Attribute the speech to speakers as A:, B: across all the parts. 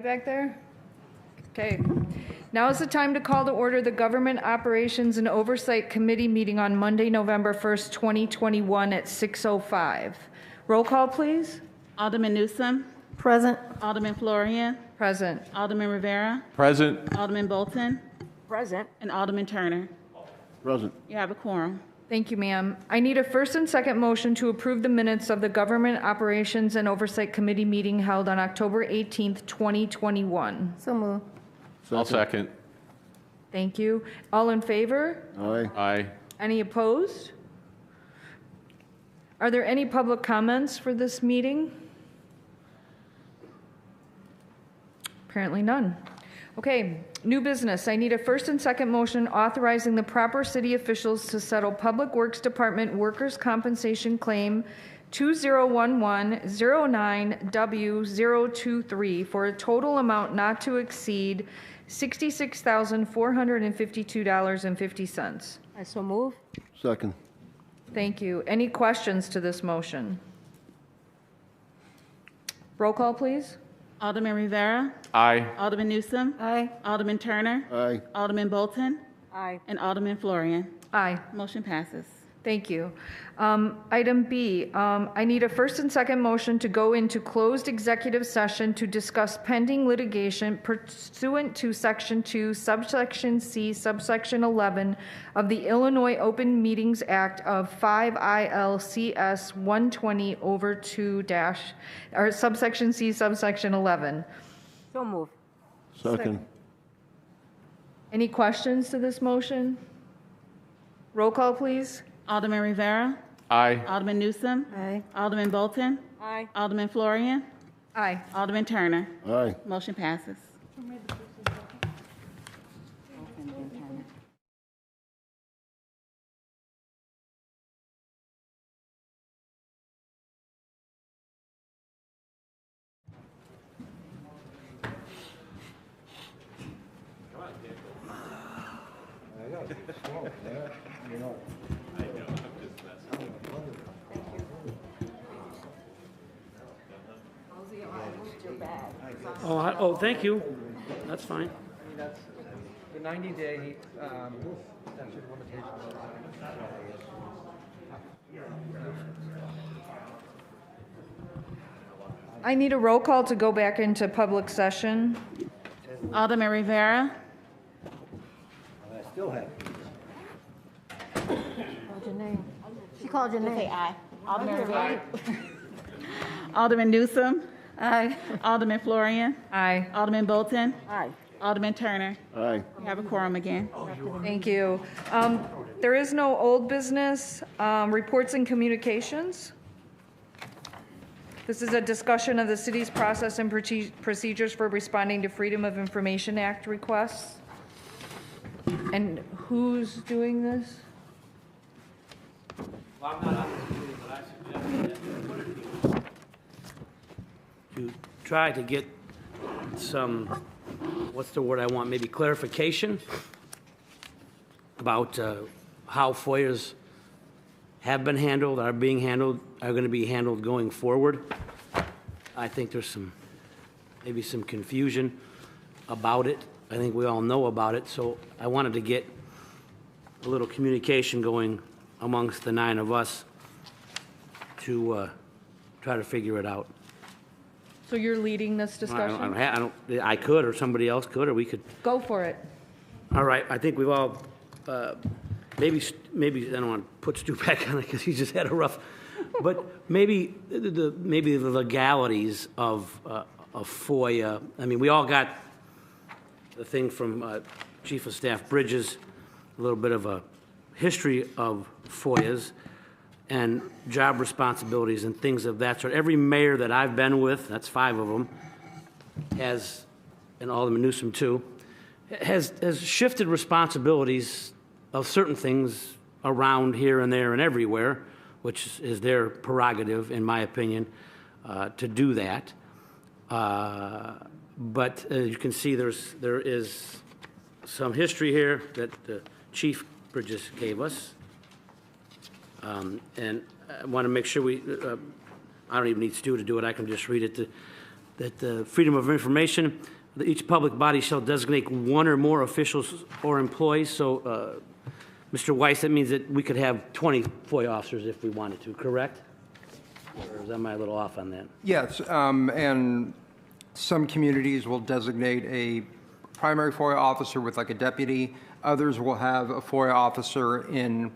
A: Back there? Okay. Now is the time to call to order the Government Operations and Oversight Committee meeting on Monday, November 1st, 2021 at 6:05. Roll call, please.
B: Alderman Newsome.
C: Present.
B: Alderman Florian.
A: Present.
B: Alderman Rivera.
D: Present.
B: Alderman Bolton.
C: Present.
B: And Alderman Turner.
D: Present.
B: You have a quorum.
A: Thank you, ma'am. I need a first and second motion to approve the minutes of the Government Operations and Oversight Committee meeting held on October 18th, 2021.
C: So move.
D: I'll second.
A: Thank you. All in favor?
D: Aye. Aye.
A: Any opposed? Are there any public comments for this meeting? Apparently none. Okay, new business. I need a first and second motion authorizing the proper city officials to settle Public Works Department workers' compensation claim 2011-09W023 for a total amount not to exceed $66,452.50.
C: I so move.
D: Second.
A: Thank you. Any questions to this motion? Roll call, please.
B: Alderman Rivera.
D: Aye.
B: Alderman Newsome.
C: Aye.
B: Alderman Turner.
D: Aye.
B: Alderman Bolton.
C: Aye.
B: And Alderman Florian.
A: Aye.
B: Motion passes.
A: Thank you. Item B, I need a first and second motion to go into closed executive session to discuss pending litigation pursuant to Section 2, Subsection C, Subsection 11 of the Illinois Open Meetings Act of 5 ILCS 120/2- or Subsection C, Subsection 11.
C: So move.
D: Second.
A: Any questions to this motion? Roll call, please.
B: Alderman Rivera.
D: Aye.
B: Alderman Newsome.
C: Aye.
B: Alderman Bolton.
C: Aye.
B: Alderman Florian.
A: Aye.
B: Alderman Turner.
D: Aye.
B: Motion passes.
E: Oh, thank you. That's fine.
F: That's the 90-day statute of limitations.
A: I need a roll call to go back into public session.
B: Alderman Rivera.
F: I still have.
C: Called your name. She called your name.
B: Aye. Alderman Rivera. Alderman Newsome.
C: Aye.
B: Alderman Florian.
A: Aye.
B: Alderman Bolton.
C: Aye.
B: Alderman Turner.
D: Aye.
B: You have a quorum again.
A: Thank you. There is no old business. Reports and communications. This is a discussion of the city's process and procedures for responding to Freedom of Information Act requests. And who's doing this?
E: Well, I'm not on the committee, but I suggested that to try to get some, what's the word I want, maybe clarification about how FOIAs have been handled, are being handled, are going to be handled going forward. I think there's maybe some confusion about it. I think we all know about it, so I wanted to get a little communication going amongst the 9 of us to try to figure it out.
A: So you're leading this discussion?
E: I could, or somebody else could, or we could.
A: Go for it.
E: All right, I think we've all, maybe I don't want to put Stu back on it because he just had a rough, but maybe the legalities of FOIA. I mean, we all got the thing from Chief of Staff Bridges, a little bit of a history of FOIAs and job responsibilities and things of that sort. Every mayor that I've been with, that's 5 of them, has, and Alderman Newsome too, has shifted responsibilities of certain things around here and there and everywhere, which is their prerogative, in my opinion, to do that. But as you can see, there is some history here that Chief Bridges gave us. And I want to make sure I don't even need Stu to do it, I can just read it. that the freedom of information, that each public body shall designate one or more officials or employees. So, Mr. Weiss, that means that we could have 20 FOIA officers if we wanted to, correct? Or am I a little off on that?
F: Yes, and some communities will designate a primary FOIA officer with like a deputy. Others will have a FOIA officer in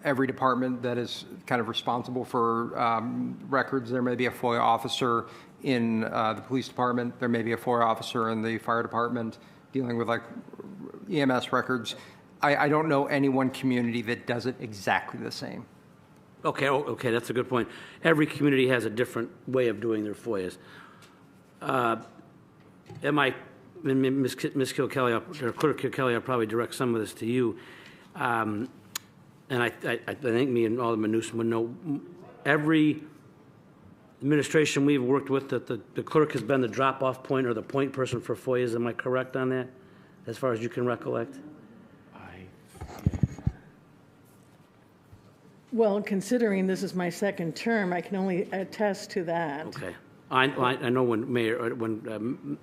F: every department that is kind of responsible for records. There may be a FOIA officer in the police department. There may be a FOIA officer in the fire department dealing with like EMS records. I don't know any one community that does it exactly the same.
E: Okay, okay, that's a good point. Every community has a different way of doing their FOIAs. Ms. Kilkelly, or Clerk Kilkelly, I'll probably direct some of this to you. And I think me and Alderman Newsom would know, every administration we've worked with, that the clerk has been the drop-off point or the point person for FOIAs. Am I correct on that, as far as you can recollect?
G: Well, considering this is my second term, I can only attest to that.
E: Okay. I know when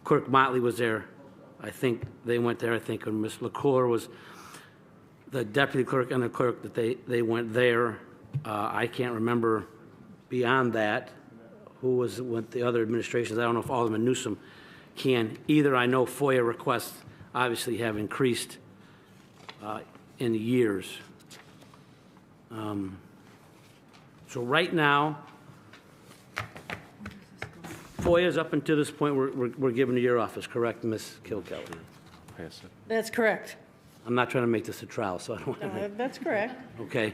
E: Clerk Motley was there, I think they went there. I think when Ms. LaCour was the deputy clerk and the clerk, that they went there. I can't remember beyond that who was with the other administrations. I don't know if Alderman Newsom can either. I know FOIA requests obviously have increased in the years. So right now, FOIA is up until this point we're given to your office, correct, Ms. Kilkelly?
G: That's correct.
E: I'm not trying to make this a trial, so I don't want to make...
G: That's correct.
E: Okay.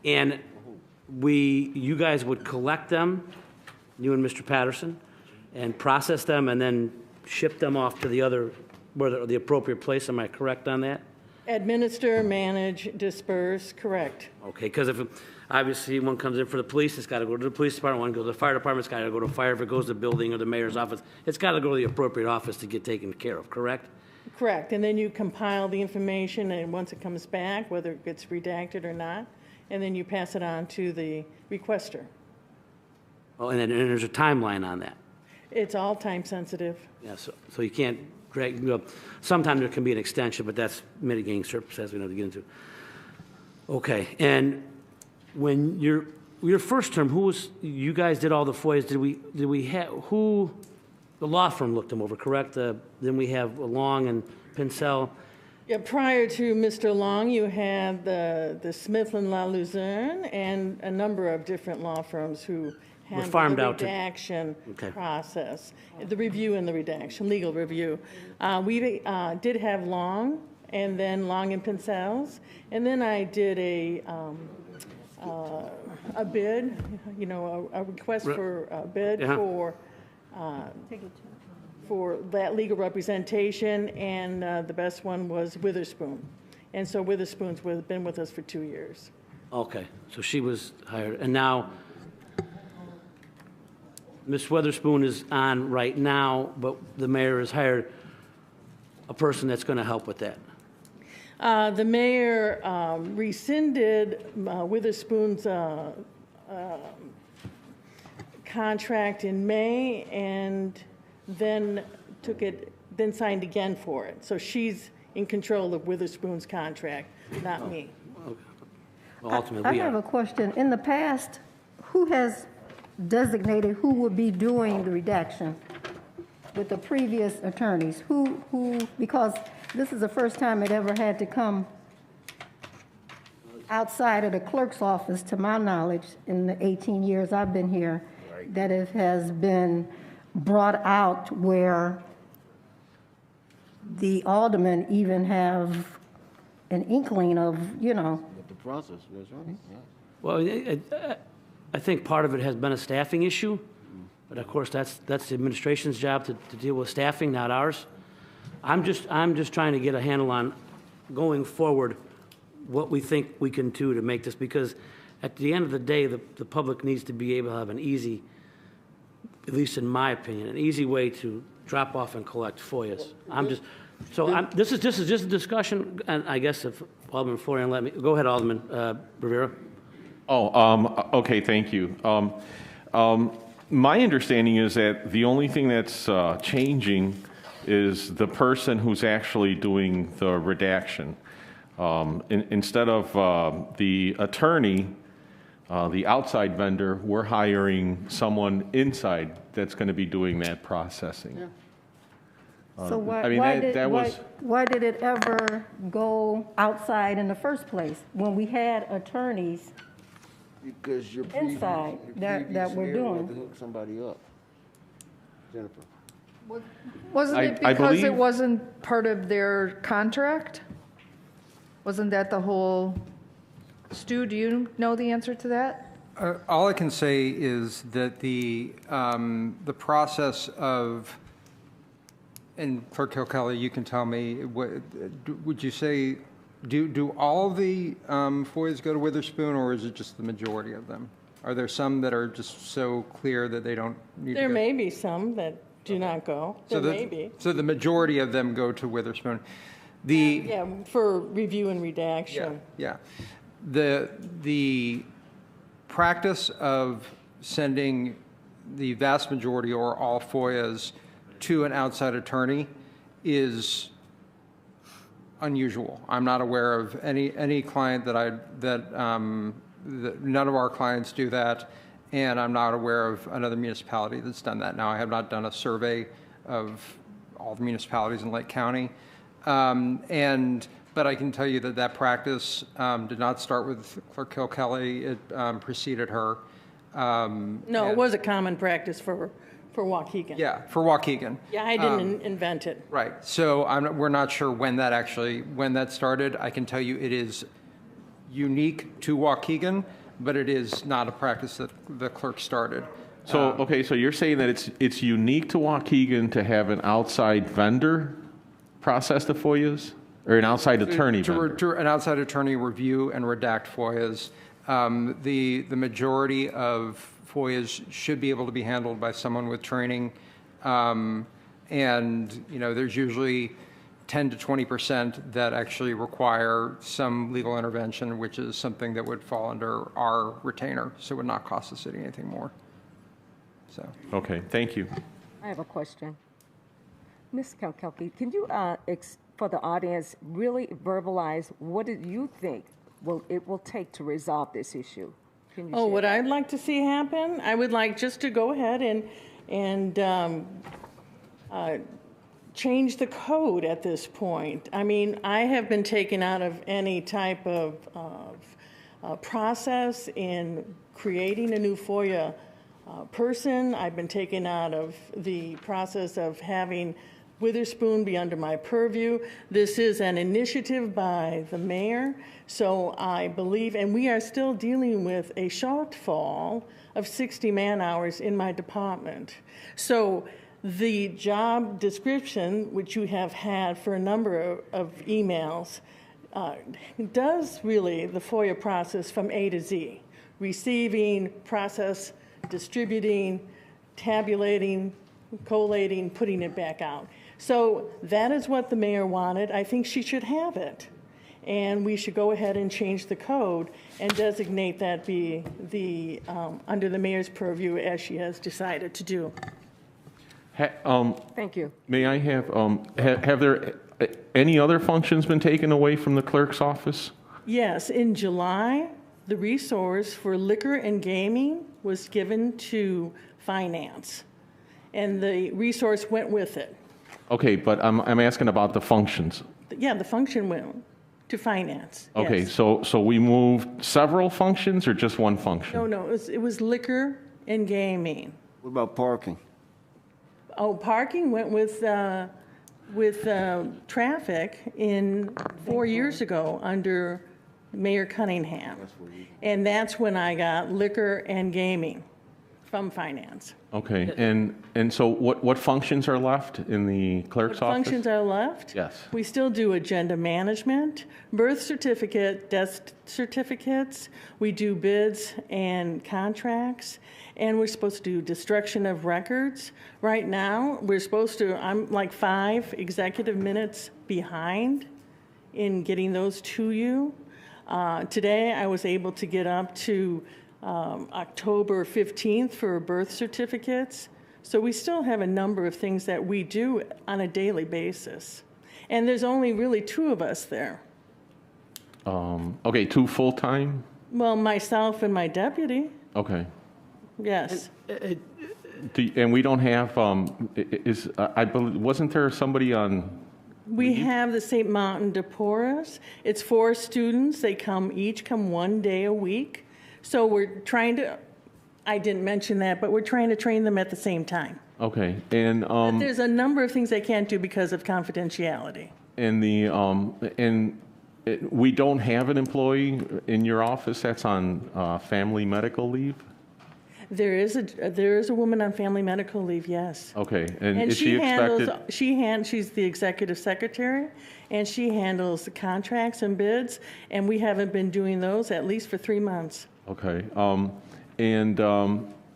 E: And you guys would collect them, you and Mr. Patterson, and process them and then ship them off to the appropriate place. Am I correct on that?
G: Administer, manage, disperse, correct.
E: Okay, because if obviously one comes in for the police, it's got to go to the police department. One goes to the fire department, it's got to go to fire. If it goes to the building or the mayor's office, it's got to go to the appropriate office to get taken care of, correct?
G: Correct. And then you compile the information, and once it comes back, whether it gets redacted or not, and then you pass it on to the requester.
E: Oh, and there's a timeline on that.
G: It's all time sensitive.
E: Yeah, so you can't drag, sometimes there can be an extension, but that's mitigating circumstances we don't have to get into. Okay, and when your first term, you guys did all the FOIAs, did we have, the law firm looked them over, correct? Then we have Long and Pincel.
G: Yeah, prior to Mr. Long, you had the Smith and La Luzerne and a number of different law firms who handled
E: farmed
G: the
E: out to-
G: redaction
E: Okay.
G: process, the review and the redaction, legal review. We did have Long, and then Long and Pincels, and then I did a bid, a request for a bid for that legal representation, and the best one was Witherspoon. And so Witherspoon's been with us for 2 years.
E: Okay, so she was hired, and now Ms. Witherspoon is on right now, but the mayor has hired a person that's going to help with that.
G: The mayor rescinded Witherspoon's contract in May, and then signed again for it. So she's in control of Witherspoon's contract, not me.
E: Well, ultimately,
C: I
E: we
C: have
E: are.
C: a question. In the past, who has designated who would be doing the redaction with the previous attorneys? Who, because this is the first time it ever had to come outside of the clerk's office, to my knowledge, in the 18 years I've been here, that it has been brought out where the aldermen even have an inkling of,
D: What the process was, right? Yeah.
E: Well, I think part of it has been a staffing issue, but of course, that's the administration's job to deal with staffing, not ours. I'm just trying to get a handle on, going forward, what we think we can do to make this, because at the end of the day, the public needs to be able to have an easy, at least in my opinion, an easy way to drop off and collect FOIAs. This is just a discussion, and I guess if Alderman Florian let me, go ahead, Alderman Rivera.
D: Oh, okay, thank you.
H: My understanding is that the only thing that's changing is the person who's actually doing the redaction. Instead of the attorney, the outside vendor, we're hiring someone inside that's going to be doing that processing.
C: So
H: I mean, that was-
C: why did it ever go outside in the first place when we had attorneys?
D: Because your
C: Inside, that we're doing.
D: To hook somebody up. Jennifer.
A: Wasn't it
H: I
A: because it
H: believe-
A: wasn't part of their contract? Wasn't that the whole, Stu, do you know the answer to that?
F: All I can say is that the process of, and Clerk Kilkelly, you can tell me, would you say, do all of the FOIAs go to Witherspoon, or is it just the majority of them? Are there some that are just so clear that they don't need to
G: There
F: go?
G: may be some that do not go. There may be.
F: So the majority of them go to Witherspoon. The
G: Yeah, for review and redaction.
F: Yeah. The practice of sending the vast majority or all FOIAs to an outside attorney is unusual. I'm not aware of any client that none of our clients do that, and I'm not aware of another municipality that's done that. Now, I have not done a survey of all the municipalities in Lake County, but I can tell you that practice did not start with Clerk Kilkelly. It preceded her.
G: No, it was a common practice for Waukegan.
F: Yeah, for Waukegan.
G: Yeah, I didn't invent it.
F: Right. So we're not sure when that started. I can tell you it is unique to Waukegan, but it is not a practice that the clerk started.
H: So, okay, so you're saying that it's unique to Waukegan to have an outside vendor process the FOIAs? Or an outside attorney vendor?
F: An outside attorney review and redact FOIAs. The majority of FOIAs should be able to be handled by someone with training. And, there's usually 10 to 20% that actually require some legal intervention, which is something that would fall under our retainer, so it would not cost the city anything more. So.
H: Okay, thank you.
I: I have a question. Ms. Kilkelly, can you, for the audience, really verbalize what do you think it will take to resolve this issue? Can you share
G: What
I: that?
G: I'd like to see happen, I would like just to go ahead and change the code at this point. I mean, I have been taken out of any type of process in creating a new FOIA person. I've been taken out of the process of having Witherspoon be under my purview. This is an initiative by the mayor, so I believe, and we are still dealing with a shortfall of 60 man-hours in my department. So the job description, which you have had for a number of emails, does really the FOIA process from A to Z. Receiving, process, distributing, tabulating, collating, putting it back out. So that is what the mayor wanted. I think she should have it. And we should go ahead and change the code and designate that be under the mayor's purview as she has decided to do.
I: Thank you.
H: May I have there any other functions been taken away from the clerk's office?
G: Yes, in July, the resource for liquor and gaming was given to finance, and the resource went with it.
H: Okay, but I'm asking about the functions.
G: Yeah, the function went to finance.
H: Okay,
G: yes.
H: so we moved several functions or just one function?
G: No, it was liquor and gaming.
D: What about parking?
G: Oh, parking went with traffic 4 years ago under Mayor Cunningham. And that's when I got liquor and gaming from finance.
H: Okay, and so what functions are left in the clerk's
G: What
H: office?
G: functions are left?
H: Yes.
G: We still do agenda management, birth certificate, death certificates. We do bids and contracts, and we're supposed to do destruction of records. Right now, I'm like 5 executive minutes behind in getting those to you. Today, I was able to get up to October 15th for birth certificates. So we still have a number of things that we do on a daily basis. And there's only really 2 of us there.
H: Okay, 2 full-time?
G: Well, myself and my deputy,
H: Okay.
G: yes.
H: And we don't have, I believe, wasn't there somebody on,
G: We have the St. Mountain de Porres. It's 4 students. They each come 1 day a week. So we're trying to, I didn't mention that, but we're trying to train them at the same time.
H: okay, and,
G: But there's a number of things they can't do because of confidentiality.
H: we don't have an employee in your office that's on family medical leave?
G: There is a woman on family medical leave, yes.
H: Okay, and
G: And
H: is she expected?
G: she's the executive secretary, and she handles the contracts and bids, and we haven't been doing those at least for 3 months.
H: Okay,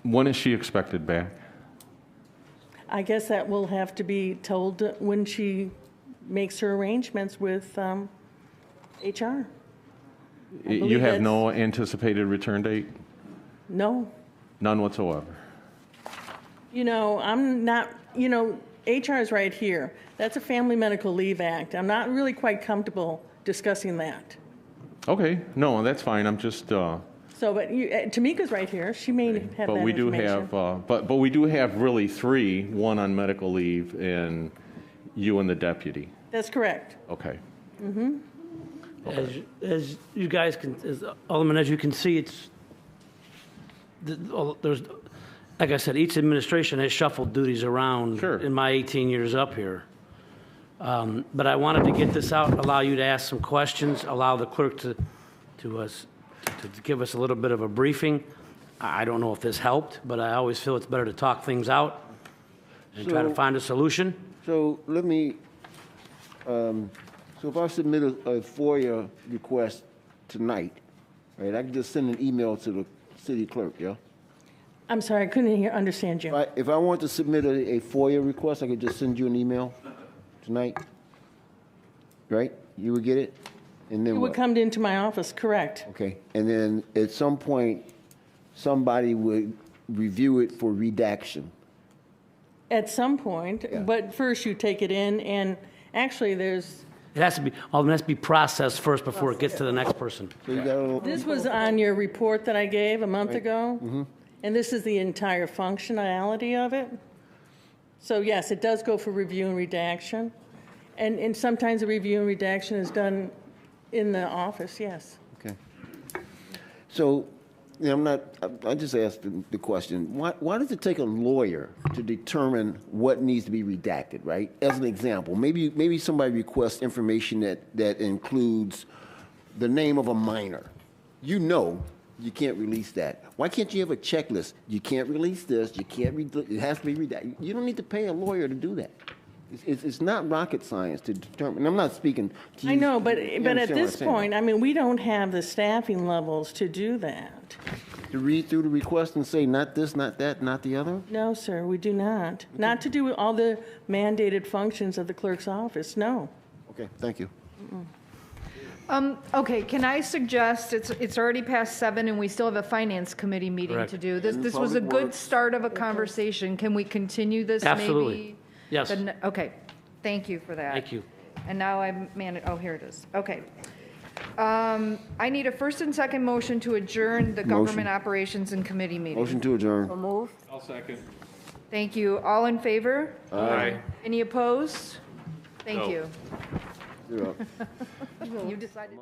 H: when is she expected back?
G: I guess that will have to be told when she makes her arrangements with HR.
H: You have
G: that's-
H: no anticipated return date?
G: No.
H: None whatsoever?
G: I'm not, HR is right here. That's a Family Medical Leave Act. I'm not really quite comfortable discussing that.
H: Okay, no, that's fine, I'm just,
G: So, but Tamika's right here. She may have that
H: but we do
G: information.
H: have, but we do have really 3, one on medical leave and you and the deputy.
G: That's correct.
H: Okay.
E: As you guys can, Alderman, as you can see, there's, like I said, each administration has shuffled duties around
H: Sure.
E: in my 18 years up here. But I wanted to get this out, allow you to ask some questions, allow the clerk to give us a little bit of a briefing. I don't know if this helped, but I always feel it's better to talk things out and try to
D: So-
E: find a solution.
D: So let me, so if I submit a FOIA request tonight, right, I can just send an email to the city clerk, yeah?
G: I'm sorry, I couldn't understand you.
D: If I want to submit a FOIA request, I could just send you an email tonight, right? You would get it? And then
G: You would
D: what?
G: come into my office, correct?
D: Okay, and then at some point, somebody would review it for redaction.
G: At some point,
D: Yeah.
G: but first you take it in, and actually there's,
E: It has to be, Alderman, it has to be processed first before it gets to the next person.
D: So you got a little,
G: this was on your report that I gave a month ago, and this is the entire functionality of it. So yes, it does go for review and redaction, and sometimes the review and redaction is done in the office, yes.
D: okay. So, I just asked the question, why does it take a lawyer to determine what needs to be redacted, right? As an example, maybe somebody requests information that includes the name of a minor. You can't release that. Why can't you have a checklist? You can't release this, it has to be redacted. You don't need to pay a lawyer to do that. It's not rocket science to determine, and I'm not speaking to you.
G: I know, but
D: you
G: at
D: understand what
G: this
D: I'm saying.
G: point, I mean, we don't have the staffing levels to do that.
D: To read through the request and say, not this, not that, not the other?
G: No, sir, we do not. Not to do all the mandated functions of the clerk's office, no.
D: Okay, thank you.
A: Okay, can I suggest, it's already past 7 and we still have a finance committee meeting
E: Correct.
A: to do. This was a good start of a conversation. Can we continue this maybe?
E: Absolutely. Yes.
A: Okay, thank you for that.
E: Thank you.
A: And now here it is. Okay. I need a first and second motion to adjourn the Government Operations and Committee meeting.
D: Motion to adjourn.
I: Move.
H: I'll second.
A: Thank you. All in favor?
H: Aye.
A: Any opposed? Thank
H: No.
A: you.
D: You're up.
A: You decided.